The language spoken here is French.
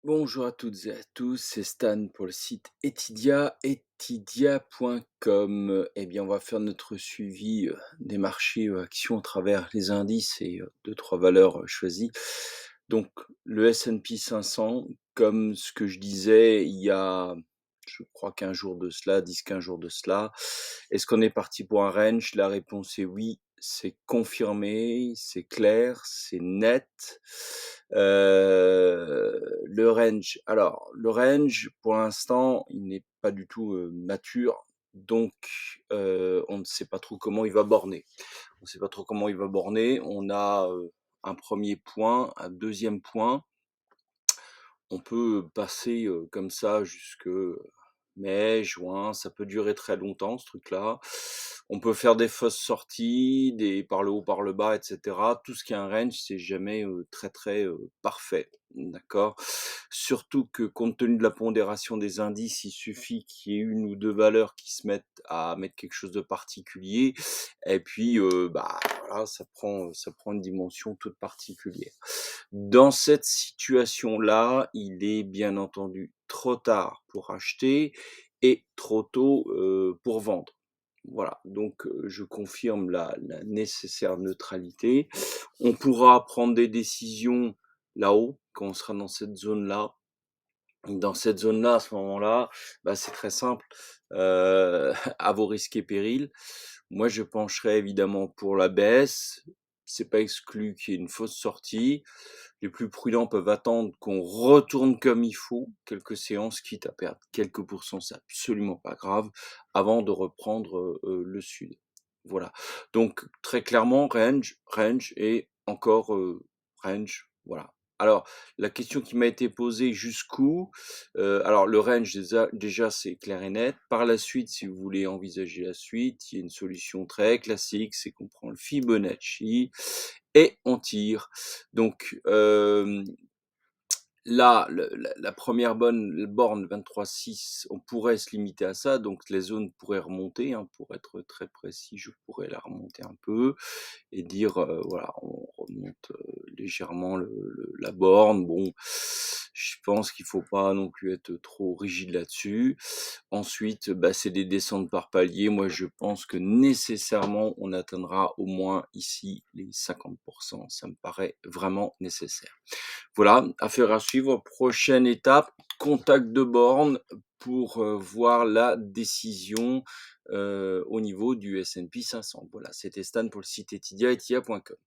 Bonjour à toutes et à tous, c'est Stan pour le site Etidia, etidia.com. Eh bien, on va faire notre suivi des marchés actions à travers les indices et deux, trois valeurs choisies. Donc, le S&P 500, comme ce que je disais il y a, je crois, 15 jours de cela, 10-15 jours de cela, est-ce qu'on est parti pour un range? La réponse est oui, c'est confirmé, c'est clair, c'est net. Le range, pour l'instant, il n'est pas du tout, mature, donc on ne sait pas trop comment il va borner. On ne sait pas trop comment il va borner. On a, un premier point, un deuxième point. On peut passer, comme ça jusque mai, juin, ça peut durer très longtemps ce truc-là. On peut faire des fausses sorties, des par le haut, par le bas et cetera. Tout ce qui est un range, c'est jamais, très, très, parfait, d'accord? Surtout que compte tenu de la pondération des indices, il suffit qu'il y ait une ou 2 valeurs qui se mettent à mettre quelque chose de particulier et puis, voilà, ça prend une dimension toute particulière. Dans cette situation-là, il est bien entendu trop tard pour acheter et trop tôt, pour vendre. Voilà, donc je confirme la nécessaire neutralité. On pourra prendre des décisions là-haut, quand on sera dans cette zone-là. Dans cette zone-là, à ce moment-là, c'est très simple, à vos risques et périls. Moi, je pencherais évidemment pour la baisse. C'est pas exclu qu'il y ait une fausse sortie. Les plus prudents peuvent attendre qu'on retourne comme il faut, quelques séances, quitte à perdre quelques pourcents, c'est absolument pas grave, avant de reprendre, le sud. Voilà. Donc très clairement range, range et encore, range, voilà. Alors la question qui m'a été posée jusqu'où? Alors le range déjà c'est clair et net. Par la suite, si vous voulez envisager la suite, il y a une solution très classique, c'est qu'on prend le Fibonacci et on tire. Donc là, la 1re borne 23,6, on pourrait se limiter à ça, donc les zones pourraient remonter, hein, pour être très précis, je pourrais la remonter un peu et dire, voilà, on remonte, légèrement la borne. Bon, je pense qu'il faut pas non plus être trop rigide là-dessus. Ensuite, c'est des descentes par palier. Moi, je pense que nécessairement, on atteindra au moins ici les 50. Ça me paraît vraiment nécessaire. Voilà, affaire à suivre. Prochaine étape, contact de borne pour, voir la décision, au niveau du S&P 500. Voilà, c'était Stan pour le site Etidia, etia.com.